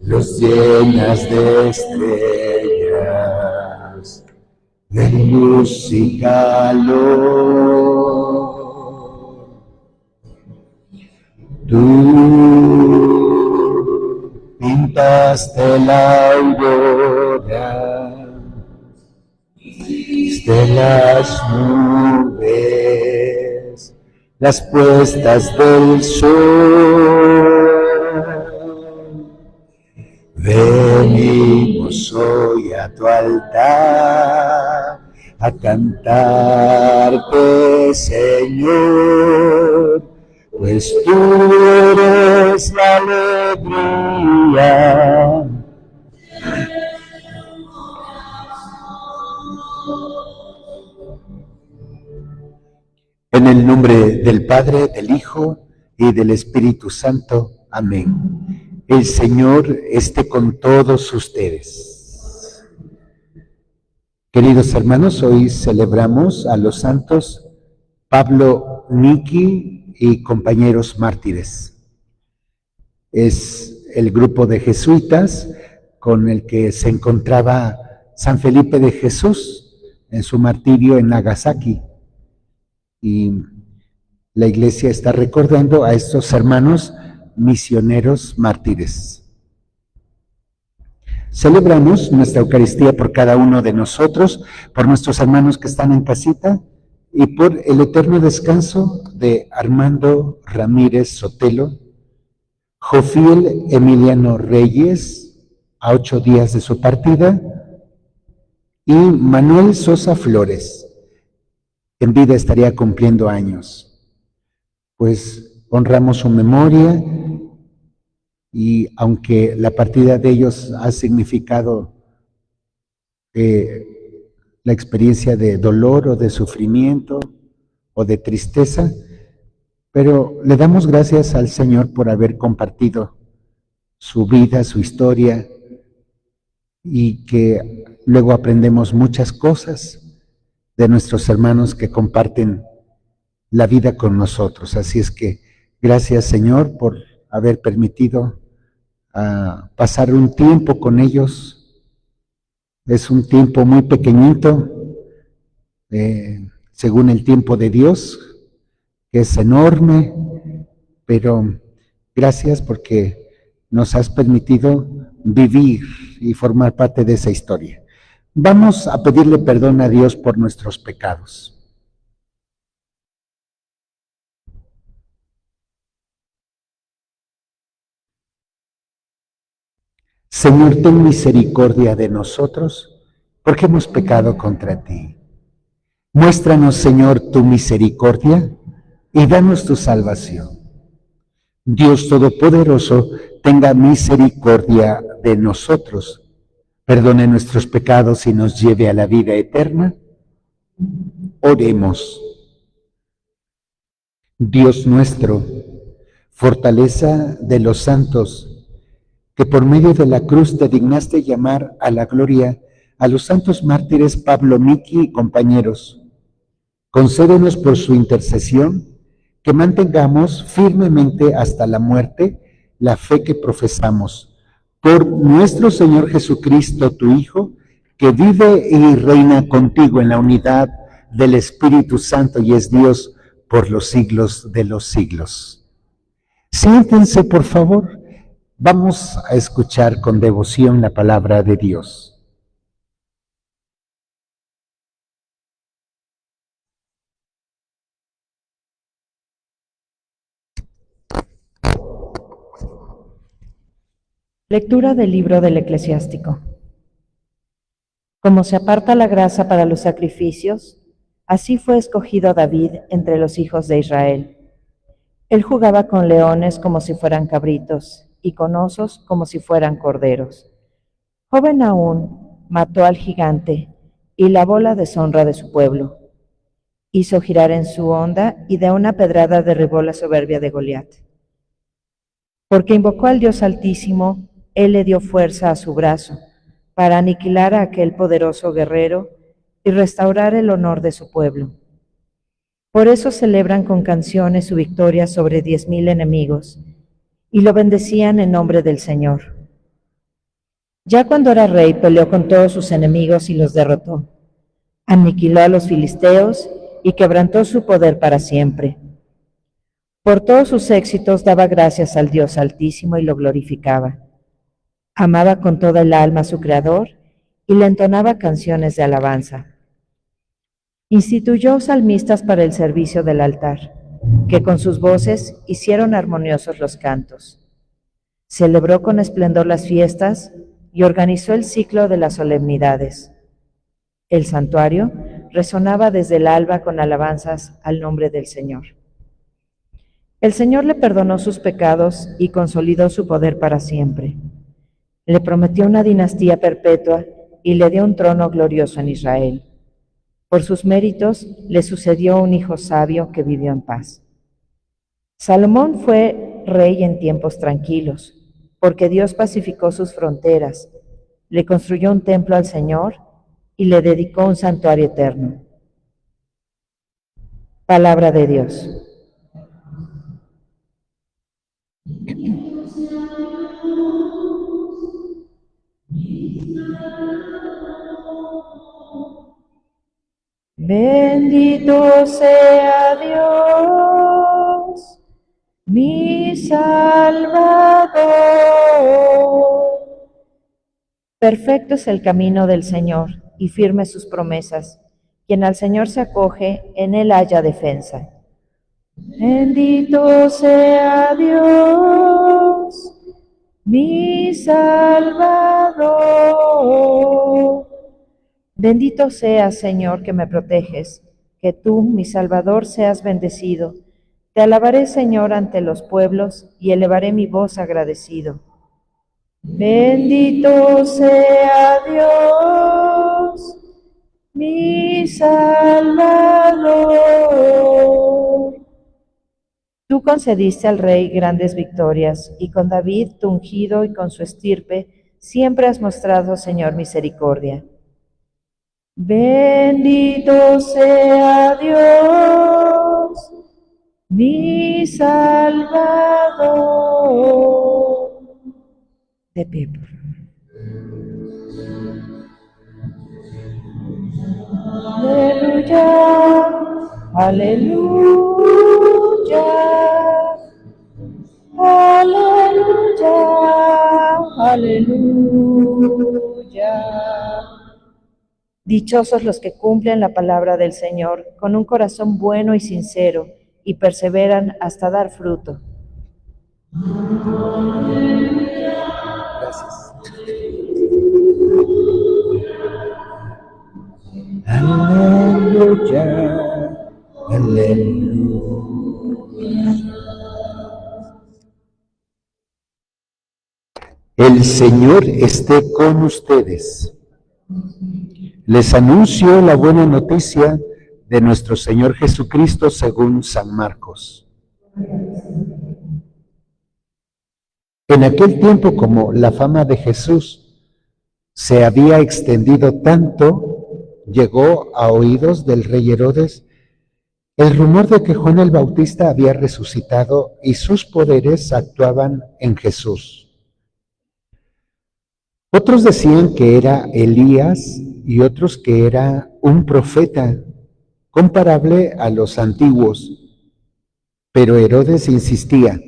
Los llenas de estrellas, de luz y calor. Tú pintaste la aurora de las nubes, las puestas del sol. Venimos hoy a tu altar a cantarte, Señor, pues tú eres la alegría. En el nombre del Padre, del Hijo y del Espíritu Santo. Amén. El Señor esté con todos ustedes. Queridos hermanos, hoy celebramos a los santos Pablo Miki y compañeros mártires. Es el grupo de jesuitas con el que se encontraba San Felipe de Jesús en su martirio en Nagasaki. Y la Iglesia está recordando a estos hermanos misioneros mártires. Celebramos nuestra Eucaristía por cada uno de nosotros, por nuestros hermanos que están en casita y por el eterno descanso de Armando Ramírez Sotelo, Jofiel Emiliano Reyes, a 8 días de su partida, y Manuel Sosa Flores. En vida estaría cumpliendo años. Pues honramos su memoria y aunque la partida de ellos ha significado la experiencia de dolor o de sufrimiento o de tristeza, pero le damos gracias al Señor por haber compartido su vida, su historia, y que luego aprendemos muchas cosas de nuestros hermanos que comparten la vida con nosotros. Así es que gracias, Señor, por haber permitido pasar un tiempo con ellos. Es un tiempo muy pequeñito, según el tiempo de Dios, que es enorme, pero gracias porque nos has permitido vivir y formar parte de esa historia. Vamos a pedirle perdón a Dios por nuestros pecados. Señor, ten misericordia de nosotros, porque hemos pecado contra ti. Muéstranos, Señor, tu misericordia y danos tu salvación. Dios Todopoderoso, tenga misericordia de nosotros, perdone nuestros pecados y nos lleve a la vida eterna. Oremos. Dios nuestro, fortaleza de los santos, que por medio de la cruz te dignaste llamar a la gloria a los santos mártires Pablo Miki y compañeros, concédenos por su intercesión que mantengamos firmemente hasta la muerte la fe que profesamos. Por nuestro Señor Jesucristo, tu Hijo, que vive y reina contigo en la unidad del Espíritu Santo y es Dios por los siglos de los siglos. Siéntense, por favor. Vamos a escuchar con devoción la palabra de Dios. Lectura del libro del Eclesiástico. Como se aparta la grasa para los sacrificios, así fue escogido David entre los hijos de Israel. Él jugaba con leones como si fueran cabritos, y con osos como si fueran corderos. Joven aún, mató al gigante, y lavó la deshonra de su pueblo. Hizo girar en su honda, y de una pedrada derribó la soberbia de Goliat. Porque invocó al Dios Altísimo, Él le dio fuerza a su brazo para aniquilar a aquel poderoso guerrero y restaurar el honor de su pueblo. Por eso celebran con canciones su victoria sobre 10,000 enemigos y lo bendecían en nombre del Señor. Ya cuando era rey, peleó con todos sus enemigos y los derrotó. Aniquiló a los filisteos y quebrantó su poder para siempre. Por todos sus éxitos daba gracias al Dios Altísimo y lo glorificaba. Amaba con toda el alma a su Creador y le entonaba canciones de alabanza. Instituyó salmistas para el servicio del altar, que con sus voces hicieron armoniosos los cantos. Celebró con esplendor las fiestas y organizó el ciclo de las solemnidades. El santuario resonaba desde el alba con alabanzas al nombre del Señor. El Señor le perdonó sus pecados y consolidó su poder para siempre. Le prometió una dinastía perpetua y le dio un trono glorioso en Israel. Por sus méritos le sucedió un hijo sabio que vivió en paz. Salomón fue rey en tiempos tranquilos, porque Dios pacificó sus fronteras, le construyó un templo al Señor y le dedicó un santuario eterno. Palabra de Dios. Bendito sea Dios, mi Salvador. Perfecto es el camino del Señor y firmes sus promesas. Quien al Señor se acoge, en él halla defensa. Bendito sea Dios, mi Salvador. Bendito seas, Señor, que me proteges, que tú, mi Salvador, seas bendecido. Te alabaré, Señor, ante los pueblos y elevaré mi voz agradecido. Bendito sea Dios, mi Salvador. Tú concediste al Rey grandes victorias, y con David, tu ungido, y con su estirpe, siempre has mostrado, Señor, misericordia. Bendito sea Dios, mi Salvador. De pie, por favor. Aleluya, aleluya, aleluya, aleluya. Dichosos los que cumplen la palabra del Señor con un corazón bueno y sincero y perseveran hasta dar fruto. Gracias. Aleluya, aleluya. El Señor esté con ustedes. Les anuncio la buena noticia de nuestro Señor Jesucristo según San Marcos. En aquel tiempo, como la fama de Jesús se había extendido tanto, llegó a oídos del rey Herodes el rumor de que Juan el Bautista había resucitado y sus poderes actuaban en Jesús. Otros decían que era Elías y otros que era un profeta comparable a los antiguos. Pero Herodes insistía: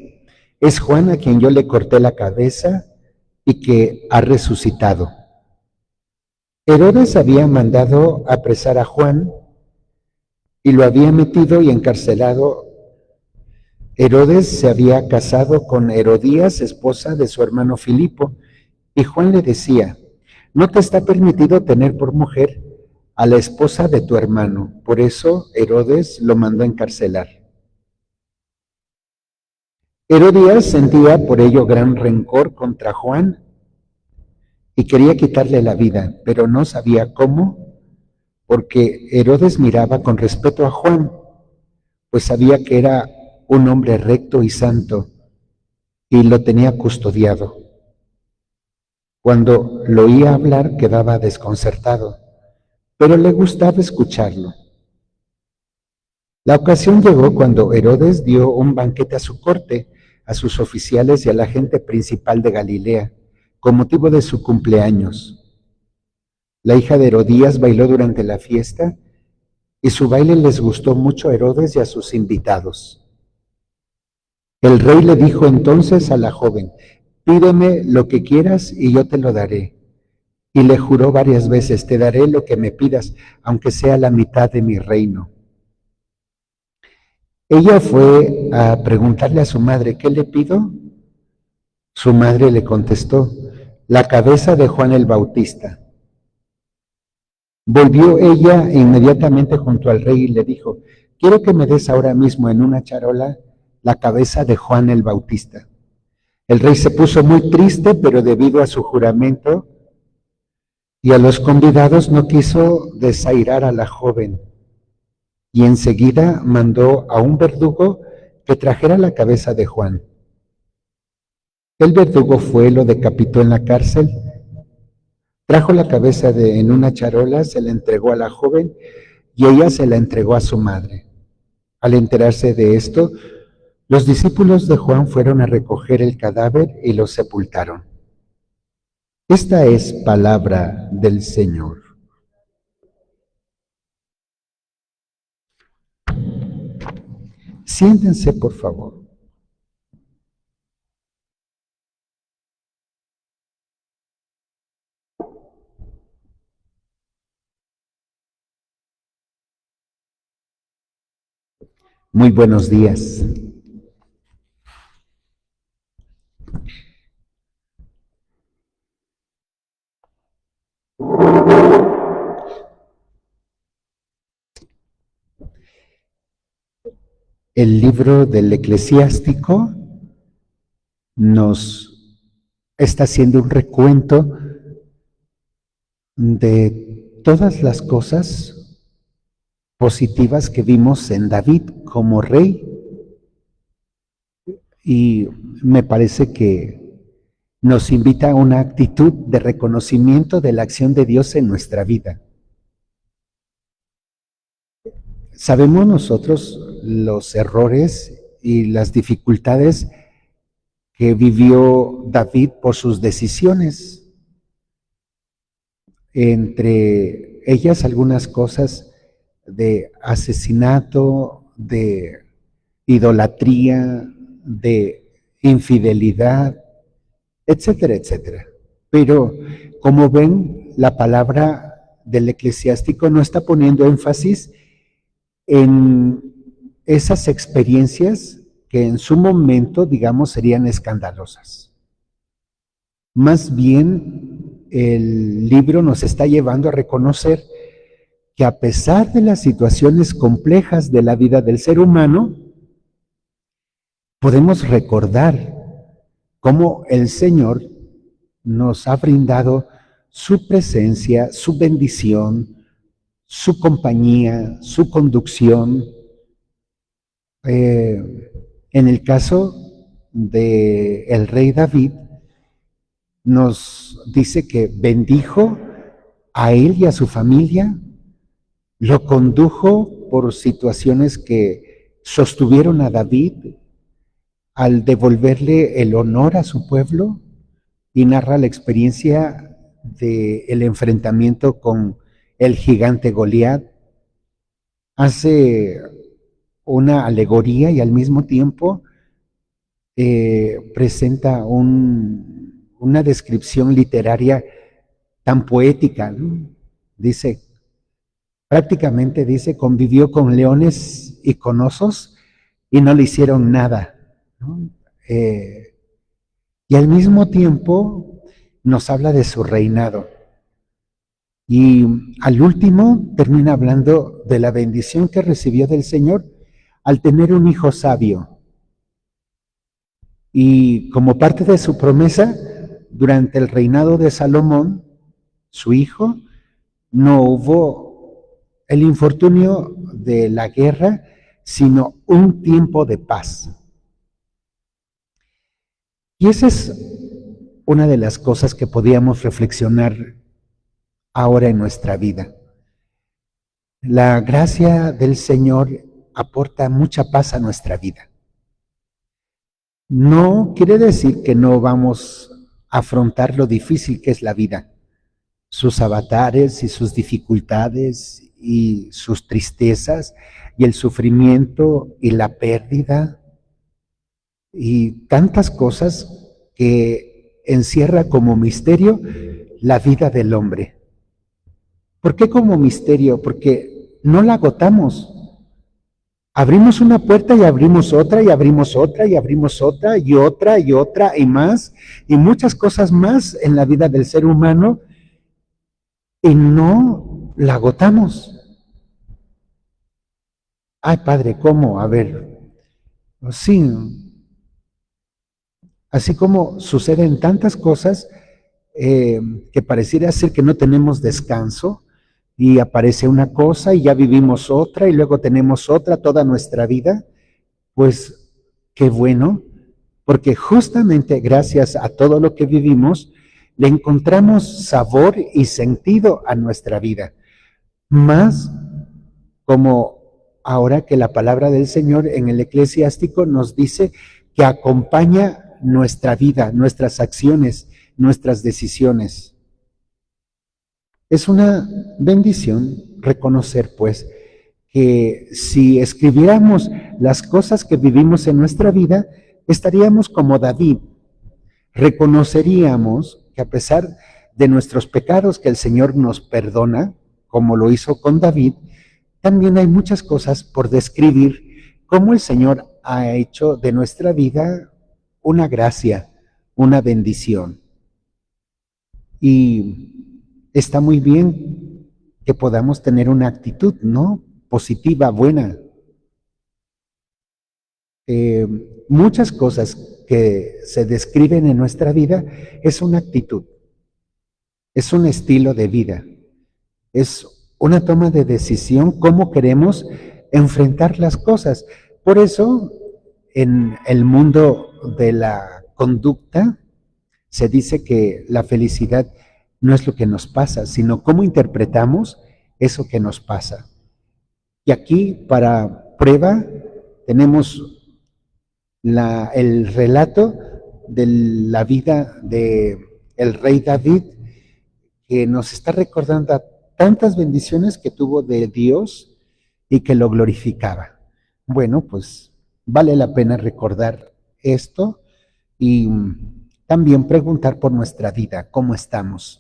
es Juan a quien yo le corté la cabeza y que ha resucitado. Herodes había mandado apresar a Juan y lo había metido y encarcelado. Herodes se había casado con Herodías, esposa de su hermano Filipo, y Juan le decía: no te está permitido tener por mujer a la esposa de tu hermano. Por eso Herodes lo mandó a encarcelar. Herodías sentía por ello gran rencor contra Juan y quería quitarle la vida, pero no sabía cómo, porque Herodes miraba con respeto a Juan, pues sabía que era un hombre recto y santo, y lo tenía custodiado. Cuando lo oía hablar quedaba desconcertado, pero le gustaba escucharlo. La ocasión llegó cuando Herodes dio un banquete a su corte, a sus oficiales y a la gente principal de Galilea, con motivo de su cumpleaños. La hija de Herodías bailó durante la fiesta y su baile les gustó mucho a Herodes y a sus invitados. El rey le dijo entonces a la joven: pídeme lo que quieras y yo te lo daré. Y le juró varias veces: te daré lo que me pidas, aunque sea la mitad de mi reino. Ella fue a preguntarle a su madre: ¿qué le pido? Su madre le contestó: la cabeza de Juan el Bautista. Volvió ella inmediatamente junto al rey y le dijo: quiero que me des ahora mismo en una charola la cabeza de Juan el Bautista. El rey se puso muy triste, pero debido a su juramento y a los convidados no quiso desairar a la joven, y enseguida mandó a un verdugo que trajera la cabeza de Juan. El verdugo fue, lo decapitó en la cárcel, trajo la cabeza en una charola, se la entregó a la joven y ella se la entregó a su madre. Al enterarse de esto, los discípulos de Juan fueron a recoger el cadáver y lo sepultaron. Esta es palabra del Señor. Siéntense, por favor. Muy buenos días. El libro del Eclesiástico nos está haciendo un recuento de todas las cosas positivas que vimos en David como rey, y me parece que nos invita a una actitud de reconocimiento de la acción de Dios en nuestra vida. Sabemos nosotros los errores y las dificultades que vivió David por sus decisiones. Entre ellas algunas cosas de asesinato, de idolatría, de infidelidad, etcétera, etcétera. Pero como ven, la palabra del eclesiástico no está poniendo énfasis en esas experiencias que en su momento, digamos, serían escandalosas. Más bien, el libro nos está llevando a reconocer que a pesar de las situaciones complejas de la vida del ser humano, podemos recordar cómo el Señor nos ha brindado su presencia, su bendición, su compañía, su conducción. En el caso del rey David, nos dice que bendijo a él y a su familia, lo condujo por situaciones que sostuvieron a David al devolverle el honor a su pueblo, y narra la experiencia del enfrentamiento con el gigante Goliat. Hace una alegoría y al mismo tiempo presenta una descripción literaria tan poética, ¿no? Prácticamente dice, convivió con leones y con osos y no le hicieron nada, ¿no? Y al mismo tiempo nos habla de su reinado. Y al último termina hablando de la bendición que recibió del Señor al tener un hijo sabio. Y como parte de su promesa, durante el reinado de Salomón, su hijo, no hubo el infortunio de la guerra, sino un tiempo de paz. Y esa es una de las cosas que podíamos reflexionar ahora en nuestra vida. La gracia del Señor aporta mucha paz a nuestra vida. No quiere decir que no vamos a afrontar lo difícil que es la vida, sus avatares y sus dificultades y sus tristezas y el sufrimiento y la pérdida y tantas cosas que encierra como misterio la vida del hombre. ¿Por qué como misterio? Porque no la agotamos. Abrimos una puerta y abrimos otra y abrimos otra y abrimos otra y otra y otra y más y muchas cosas más en la vida del ser humano y no la agotamos. Ay, Padre, ¿cómo? A ver, sí, así como suceden tantas cosas que pareciera ser que no tenemos descanso, y aparece una cosa y ya vivimos otra y luego tenemos otra toda nuestra vida, pues qué bueno, porque justamente gracias a todo lo que vivimos, le encontramos sabor y sentido a nuestra vida. Más como ahora que la palabra del Señor en el eclesiástico nos dice que acompaña nuestra vida, nuestras acciones, nuestras decisiones. Es una bendición reconocer, pues, que si escribiéramos las cosas que vivimos en nuestra vida, estaríamos como David. Reconoceríamos que a pesar de nuestros pecados que el Señor nos perdona, como lo hizo con David, también hay muchas cosas por describir cómo el Señor ha hecho de nuestra vida una gracia, una bendición. Y está muy bien que podamos tener una actitud, ¿no? Positiva, buena. Muchas cosas que se describen en nuestra vida es una actitud, es un estilo de vida, es una toma de decisión, cómo queremos enfrentar las cosas. Por eso, en el mundo de la conducta, se dice que la felicidad no es lo que nos pasa, sino cómo interpretamos eso que nos pasa. Y aquí, para prueba, tenemos el relato de la vida de el rey David, que nos está recordando tantas bendiciones que tuvo de Dios y que lo glorificaba. Bueno, pues vale la pena recordar esto y también preguntar por nuestra vida, cómo estamos,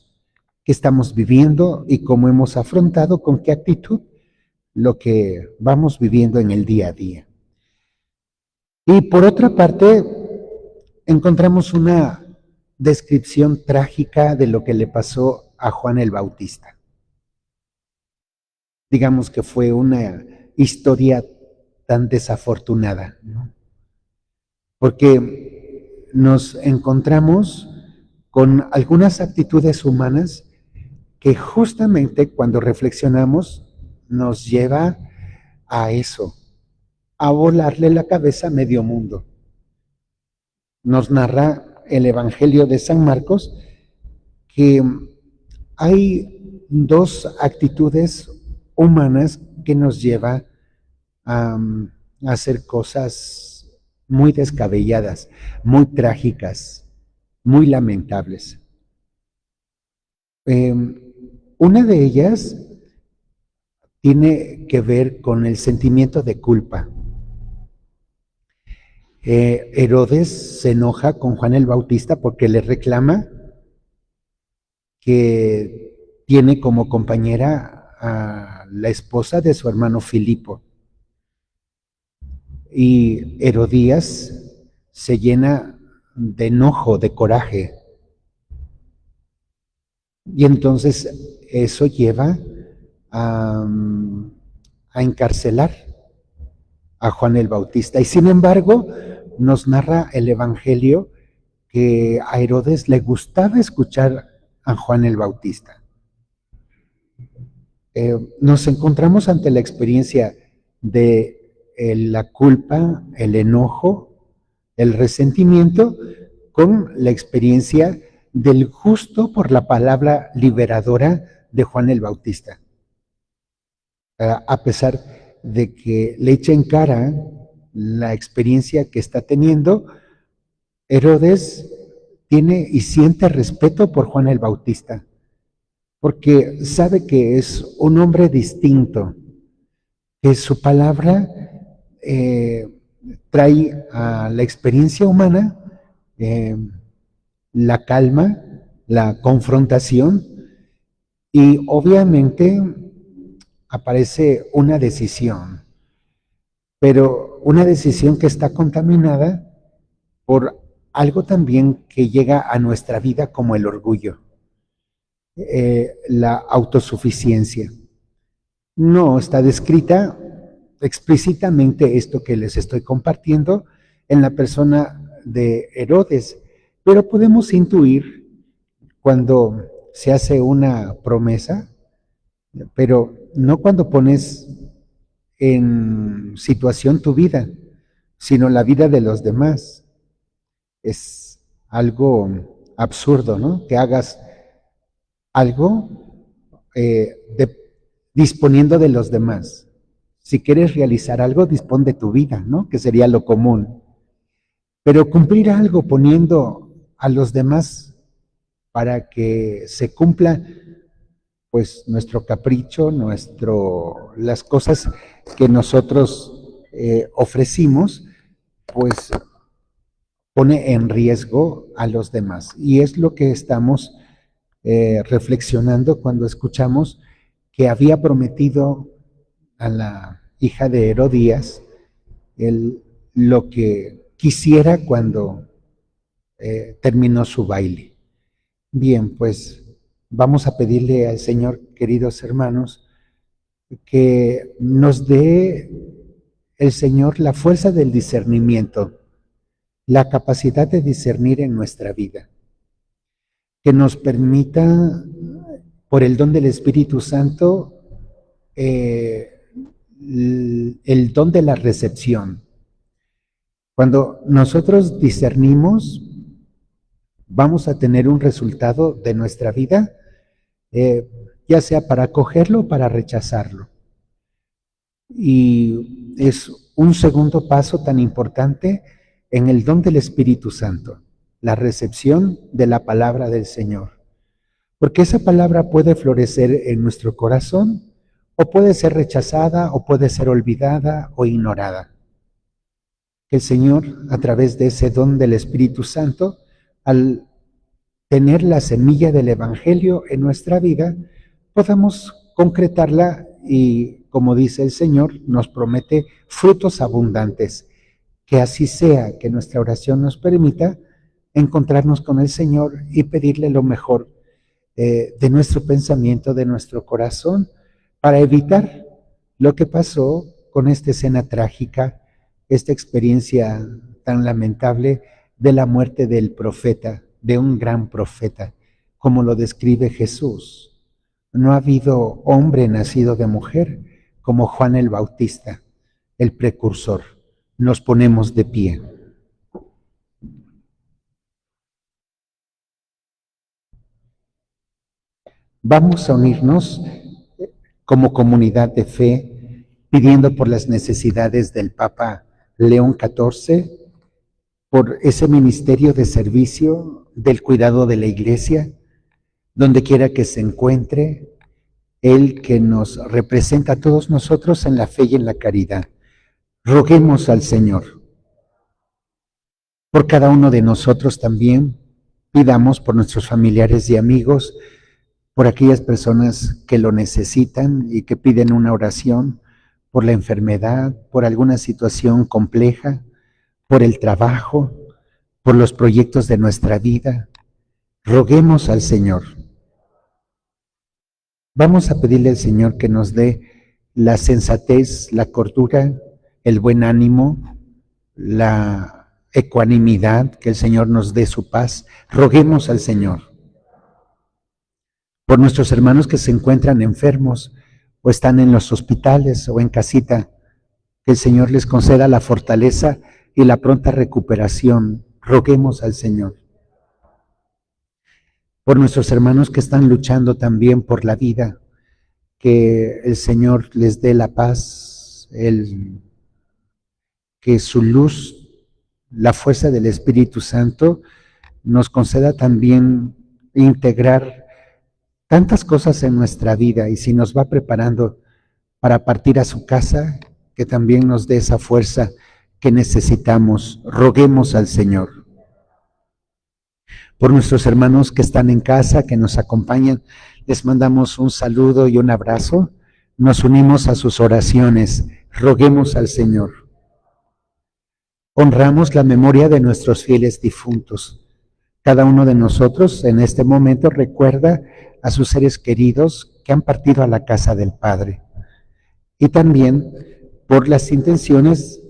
qué estamos viviendo y cómo hemos afrontado, con qué actitud lo que vamos viviendo en el día a día. Y por otra parte, encontramos una descripción trágica de lo que le pasó a Juan el Bautista. Digamos que fue una historia tan desafortunada, ¿no? Porque nos encontramos con algunas actitudes humanas que justamente cuando reflexionamos nos lleva a eso, a volarle la cabeza a medio mundo. Nos narra el Evangelio de San Marcos que hay dos actitudes humanas que nos lleva a hacer cosas muy descabelladas, muy trágicas, muy lamentables. Una de ellas tiene que ver con el sentimiento de culpa. Herodes se enoja con Juan el Bautista porque le reclama que tiene como compañera a la esposa de su hermano Filipo. Y Herodías se llena de enojo, de coraje. Y entonces eso lleva a encarcelar a Juan el Bautista. Y sin embargo, nos narra el Evangelio que a Herodes le gustaba escuchar a Juan el Bautista. Nos encontramos ante la experiencia de la culpa, el enojo, el resentimiento, con la experiencia del justo por la palabra liberadora de Juan el Bautista. A pesar de que le echa en cara la experiencia que está teniendo, Herodes tiene y siente respeto por Juan el Bautista, porque sabe que es un hombre distinto, que su palabra trae a la experiencia humana la calma, la confrontación, y obviamente aparece una decisión, pero una decisión que está contaminada por algo también que llega a nuestra vida como el orgullo, la autosuficiencia. No está descrita explícitamente esto que les estoy compartiendo en la persona de Herodes, pero podemos intuir cuando se hace una promesa, pero no cuando pones en situación tu vida, sino la vida de los demás. Es algo absurdo, ¿no? Que hagas algo disponiendo de los demás. Si quieres realizar algo, dispón de tu vida, ¿no? Que sería lo común. Pero cumplir algo poniendo a los demás para que se cumpla, pues, nuestro capricho, las cosas que nosotros ofrecimos, pues pone en riesgo a los demás. Y es lo que estamos reflexionando cuando escuchamos que había prometido a la hija de Herodías lo que quisiera cuando terminó su baile. Bien, pues vamos a pedirle al Señor, queridos hermanos, que nos dé el Señor la fuerza del discernimiento, la capacidad de discernir en nuestra vida, que nos permita, por el don del Espíritu Santo, el don de la recepción. Cuando nosotros discernimos, vamos a tener un resultado de nuestra vida, ya sea para acogerlo o para rechazarlo. Y es un segundo paso tan importante en el don del Espíritu Santo, la recepción de la palabra del Señor. Porque esa palabra puede florecer en nuestro corazón, o puede ser rechazada, o puede ser olvidada o ignorada. Que el Señor, a través de ese don del Espíritu Santo, al tener la semilla del Evangelio en nuestra vida, podamos concretarla y, como dice el Señor, nos promete frutos abundantes. Que así sea, que nuestra oración nos permita encontrarnos con el Señor y pedirle lo mejor de nuestro pensamiento, de nuestro corazón, para evitar lo que pasó con esta escena trágica, esta experiencia tan lamentable de la muerte del profeta, de un gran profeta, como lo describe Jesús. No ha habido hombre nacido de mujer como Juan el Bautista, el precursor. Nos ponemos de pie. Vamos a unirnos como comunidad de fe, pidiendo por las necesidades del Papa León XIV, por ese ministerio de servicio del cuidado de la Iglesia, donde quiera que se encuentre, Él que nos representa a todos nosotros en la fe y en la caridad. Roguemos al Señor. Por cada uno de nosotros también, pidamos por nuestros familiares y amigos, por aquellas personas que lo necesitan y que piden una oración, por la enfermedad, por alguna situación compleja, por el trabajo, por los proyectos de nuestra vida. Roguemos al Señor. Vamos a pedirle al Señor que nos dé la sensatez, la cordura, el buen ánimo, la ecuanimidad, que el Señor nos dé su paz. Roguemos al Señor. Por nuestros hermanos que se encuentran enfermos o están en los hospitales o en casita, que el Señor les conceda la fortaleza y la pronta recuperación. Roguemos al Señor. por nuestros hermanos que están luchando también por la vida, que el Señor les dé la paz, que su luz, la fuerza del Espíritu Santo, nos conceda también integrar tantas cosas en nuestra vida, y si nos va preparando para partir a su casa, que también nos dé esa fuerza que necesitamos. Roguemos al Señor. Por nuestros hermanos que están en casa, que nos acompañan, les mandamos un saludo y un abrazo. Nos unimos a sus oraciones. Roguemos al Señor. Honramos la memoria de nuestros fieles difuntos. Cada uno de nosotros en este momento recuerda a sus seres queridos que han partido a la casa del Padre. Y también por las intenciones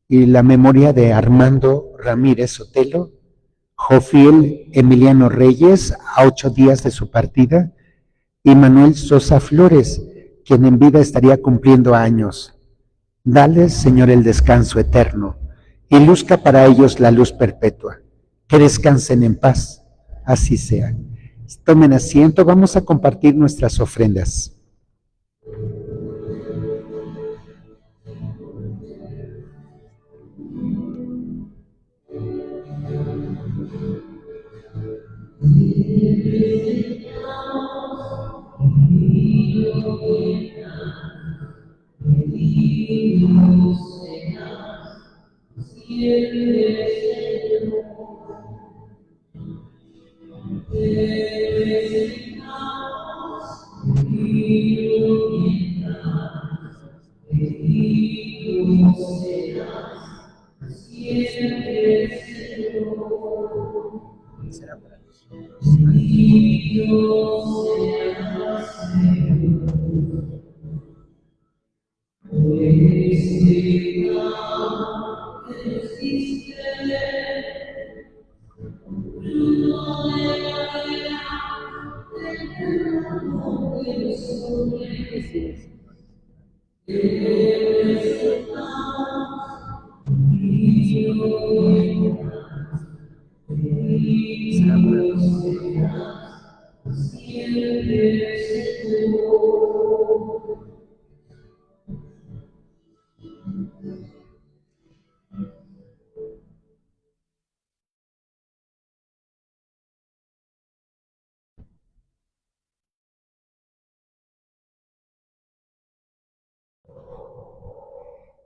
y la memoria de Armando Ramírez Sotelo, Jofiel Emiliano Reyes, a 8 días de su partida, y Manuel Sosa Flores, quien en vida estaría cumpliendo años. Dales, Señor, el descanso eterno, y luzca para ellos la luz perpetua. Que descansen en paz, así sea. Tomen asiento, vamos a compartir nuestras ofrendas.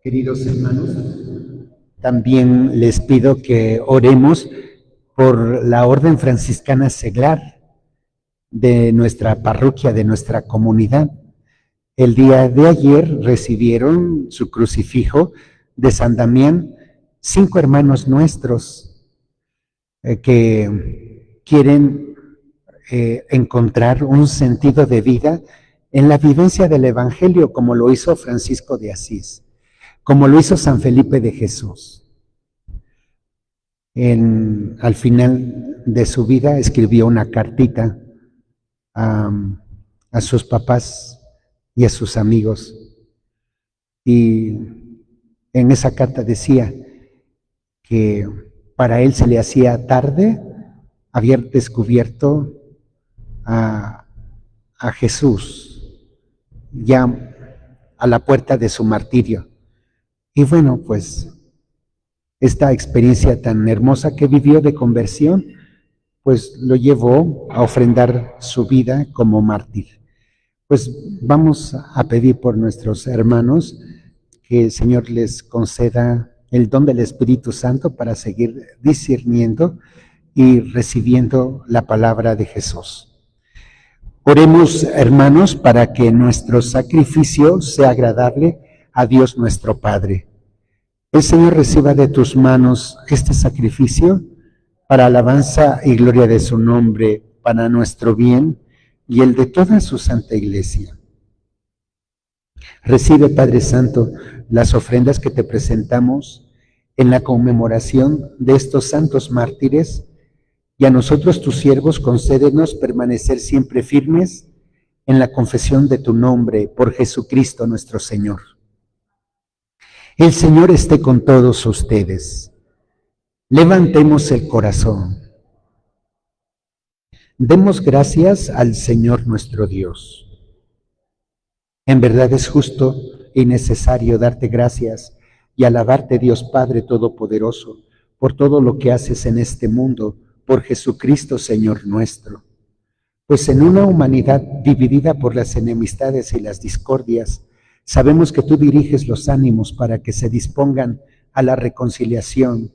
Queridos hermanos, también les pido que oremos por la Orden Franciscana Seglar de nuestra parroquia, de nuestra comunidad. El día de ayer recibieron su crucifijo de San Damián 5 hermanos nuestros que quieren encontrar un sentido de vida en la vivencia del Evangelio, como lo hizo Francisco de Asís, como lo hizo San Felipe de Jesús. Al final de su vida escribió una cartita a sus papás y a sus amigos, y en esa carta decía que para él se le hacía tarde haber descubierto a Jesús ya a la puerta de su martirio. Y bueno, pues esta experiencia tan hermosa que vivió de conversión, pues lo llevó a ofrendar su vida como mártir. Pues vamos a pedir por nuestros hermanos que el Señor les conceda el don del Espíritu Santo para seguir discerniendo y recibiendo la palabra de Jesús. Oremos, hermanos, para que nuestro sacrificio sea agradable a Dios nuestro Padre. El Señor reciba de tus manos este sacrificio para alabanza y gloria de su nombre, para nuestro bien y el de toda su santa Iglesia. Recibe, Padre Santo, las ofrendas que te presentamos en la conmemoración de estos santos mártires, y a nosotros, tus siervos, concédenos permanecer siempre firmes en la confesión de tu nombre, por Jesucristo nuestro Señor. El Señor esté con todos ustedes. Levantemos el corazón. Demos gracias al Señor nuestro Dios. En verdad es justo y necesario darte gracias y alabarte, Dios Padre Todopoderoso, por todo lo que haces en este mundo, por Jesucristo, Señor nuestro. Pues en una humanidad dividida por las enemistades y las discordias, sabemos que tú diriges los ánimos para que se dispongan a la reconciliación.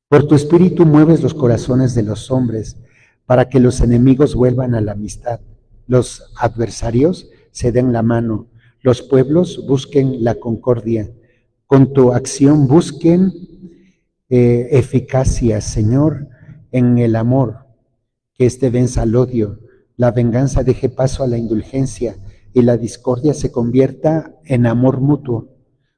Por tu Espíritu mueves los corazones de los hombres para que los enemigos vuelvan a la amistad, los adversarios se den la mano, los pueblos busquen la concordia. Con tu acción busquen eficacia, Señor, en el amor, que éste venza al odio, la venganza deje paso a la indulgencia y la discordia se convierta en amor mutuo.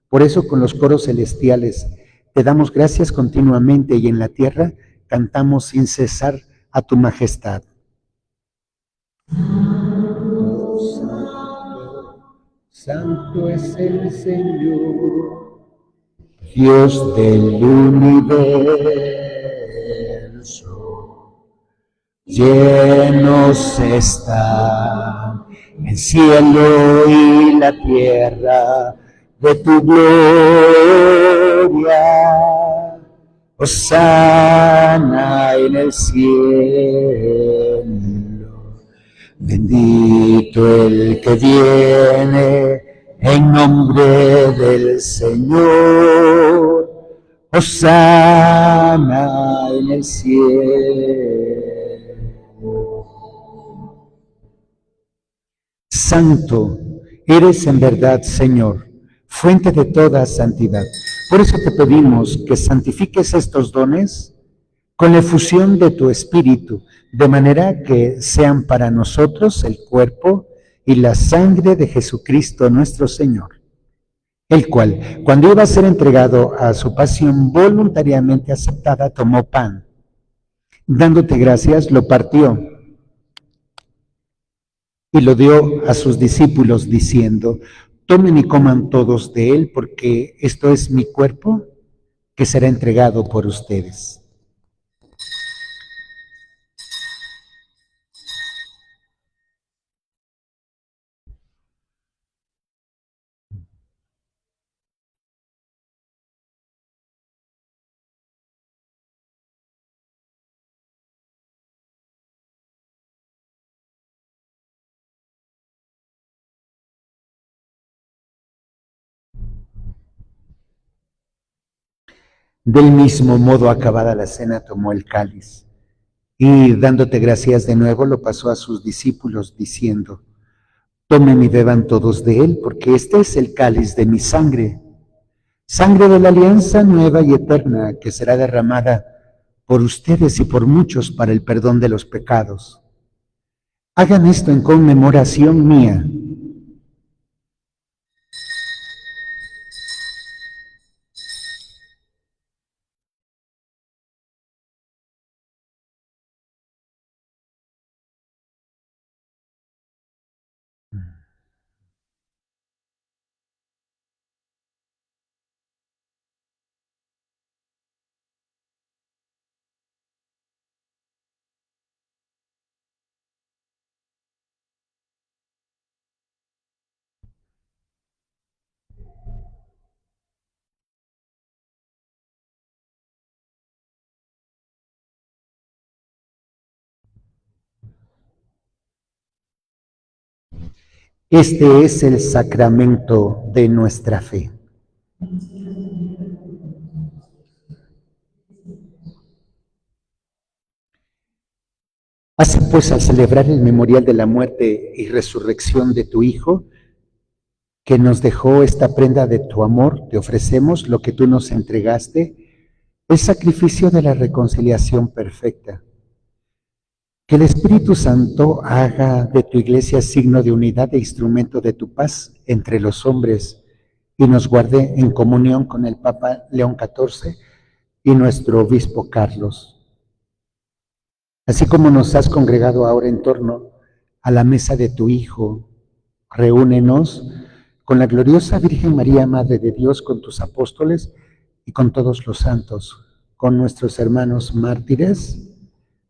Por eso con los coros celestiales te damos gracias continuamente y en la tierra cantamos sin cesar a tu majestad. Santo es el Señor, Dios del universo. Llenos está el cielo y la tierra de tu gloria. Hosana en el cielo. Bendito el que viene en nombre del Señor. Hosana en el cielo. Santo eres en verdad, Señor, fuente de toda santidad. Por eso te pedimos que santifiques estos dones con la efusión de tu Espíritu, de manera que sean para nosotros el cuerpo y la sangre de Jesucristo nuestro Señor, el cual, cuando iba a ser entregado a su pasión voluntariamente aceptada, tomó pan. Dándote gracias, lo partió y lo dio a sus discípulos diciendo: tomen y coman todos de él, porque esto es mi cuerpo que será entregado por ustedes. Del mismo modo, acabada la cena, tomó el cáliz y, dándote gracias de nuevo, lo pasó a sus discípulos, diciendo: tomen y beban todos de él, porque este es el cáliz de mi sangre, sangre de la alianza nueva y eterna, que será derramada por ustedes y por muchos para el perdón de los pecados. Hagan esto en conmemoración mía. Este es el sacramento de nuestra fe. Así pues, al celebrar el memorial de la muerte y resurrección de tu Hijo, que nos dejó esta prenda de tu amor, te ofrecemos lo que tú nos entregaste, el sacrificio de la reconciliación perfecta. Que el Espíritu Santo haga de tu iglesia signo de unidad e instrumento de tu paz entre los hombres y nos guarde en comunión con el Papa León XIV y nuestro obispo Carlos. Así como nos has congregado ahora en torno a la mesa de tu Hijo, reúnenos con la gloriosa Virgen María, Madre de Dios, con tus apóstoles y con todos los santos, con nuestros hermanos mártires,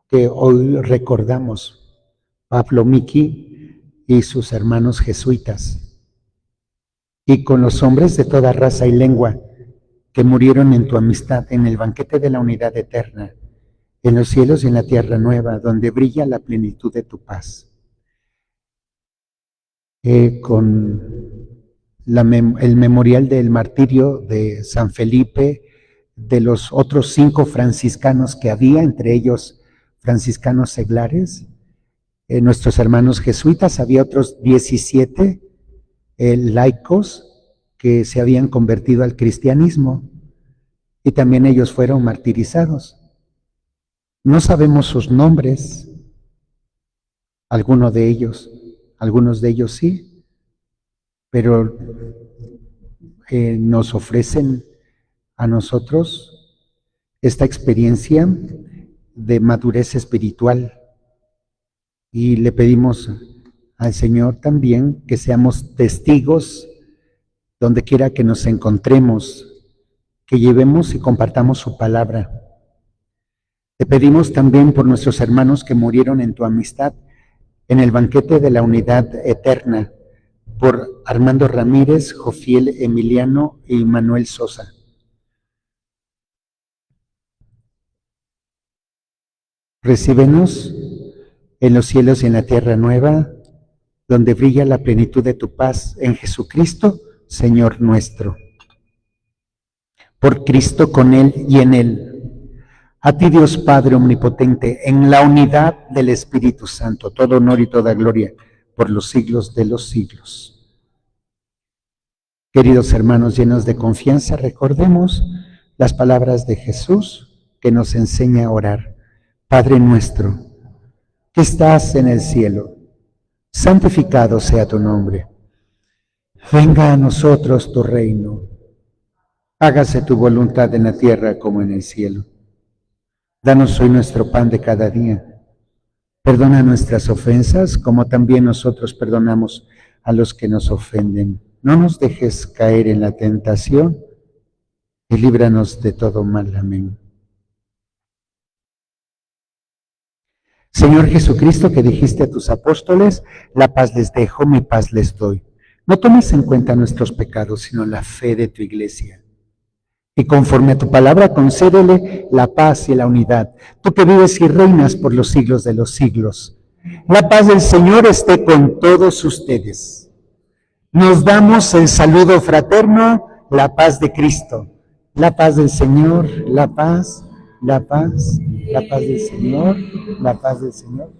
que hoy recordamos, Pablo Miki y sus hermanos jesuitas, y con los hombres de toda raza y lengua que murieron en tu amistad en el banquete de la unidad eterna, en los cielos y en la tierra nueva, donde brilla la plenitud de tu paz. Con el memorial del martirio de San Felipe, de los otros 5 franciscanos que había, entre ellos franciscanos seglares, nuestros hermanos jesuitas, había otros 17 laicos que se habían convertido al cristianismo y también ellos fueron martirizados. No sabemos sus nombres, algunos de ellos sí, pero nos ofrecen a nosotros esta experiencia de madurez espiritual y le pedimos al Señor también que seamos testigos donde quiera que nos encontremos, que llevemos y compartamos su palabra. Te pedimos también por nuestros hermanos que murieron en tu amistad en el banquete de la unidad eterna, por Armando Ramírez, Jofiel Emiliano y Manuel Sosa. Recíbenos en los cielos y en la tierra nueva, donde brilla la plenitud de tu paz en Jesucristo, Señor nuestro. Por Cristo, con Él y en Él. A ti, Dios Padre Omnipotente, en la unidad del Espíritu Santo, todo honor y toda gloria por los siglos de los siglos. Queridos hermanos, llenos de confianza, recordemos las palabras de Jesús que nos enseña a orar. Padre nuestro, que estás en el cielo, santificado sea tu nombre. Venga a nosotros tu reino. Hágase tu voluntad en la tierra como en el cielo. Danos hoy nuestro pan de cada día. Perdona nuestras ofensas, como también nosotros perdonamos a los que nos ofenden. No nos dejes caer en la tentación y líbranos de todo mal. Amén. Señor Jesucristo, que dijiste a tus apóstoles, la paz les dejo, mi paz les doy. No tomes en cuenta nuestros pecados, sino la fe de tu iglesia. Y conforme a tu palabra, concédele la paz y la unidad, tú que vives y reinas por los siglos de los siglos. La paz del Señor esté con todos ustedes. Nos damos el saludo fraterno, la paz de Cristo. La paz del Señor, la paz del Señor, la paz del Señor.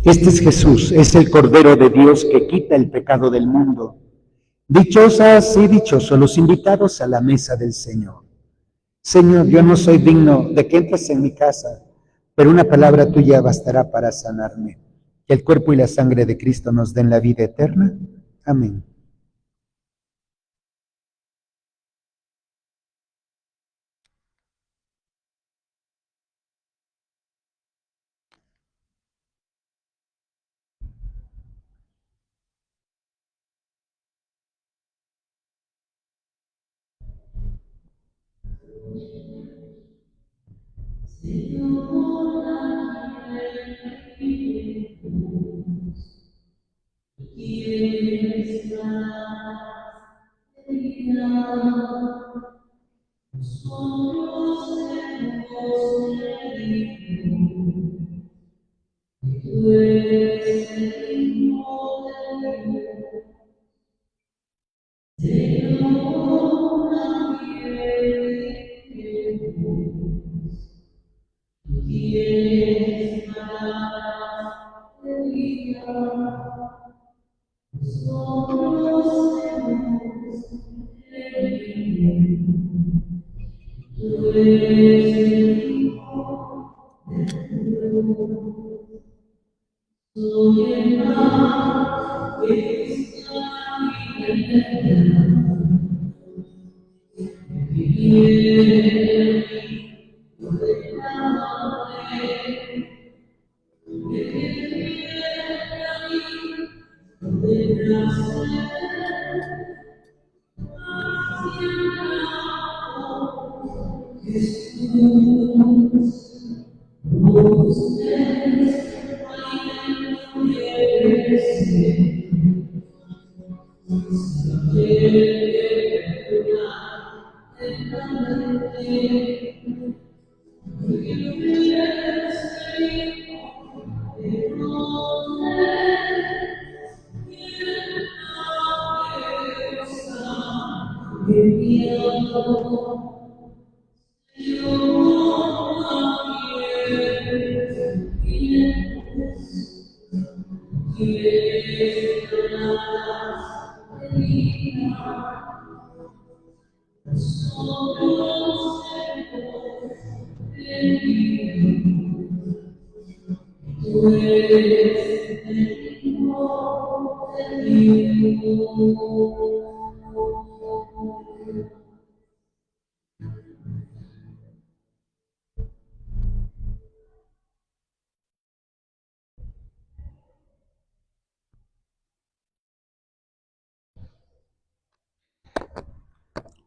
Este es Jesús, es el Cordero de Dios que quita el pecado del mundo. Dichosas y dichosos los invitados a la mesa del Señor. Señor, yo no soy digno de que entres en mi casa, pero una palabra tuya bastará para sanarme. Que el cuerpo y la sangre de Cristo nos den la vida eterna. Amén.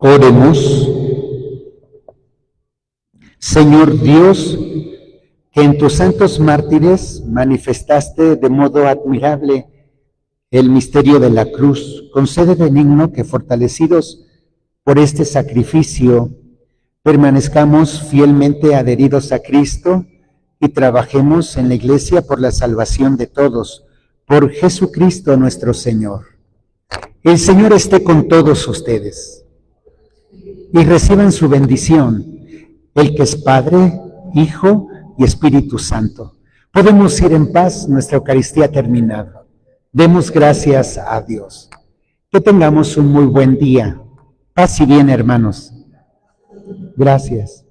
Oremos. Señor Dios, que en tus santos mártires manifestaste de modo admirable el misterio de la cruz, concede benigno que fortalecidos por este sacrificio permanezcamos fielmente adheridos a Cristo y trabajemos en la Iglesia por la salvación de todos, por Jesucristo nuestro Señor. El Señor esté con todos ustedes y reciban su bendición, el que es Padre, Hijo y Espíritu Santo. Podemos ir en paz, nuestra Eucaristía ha terminado. Demos gracias a Dios. Que tengamos un muy buen día. Paz y bien, hermanos. Gracias.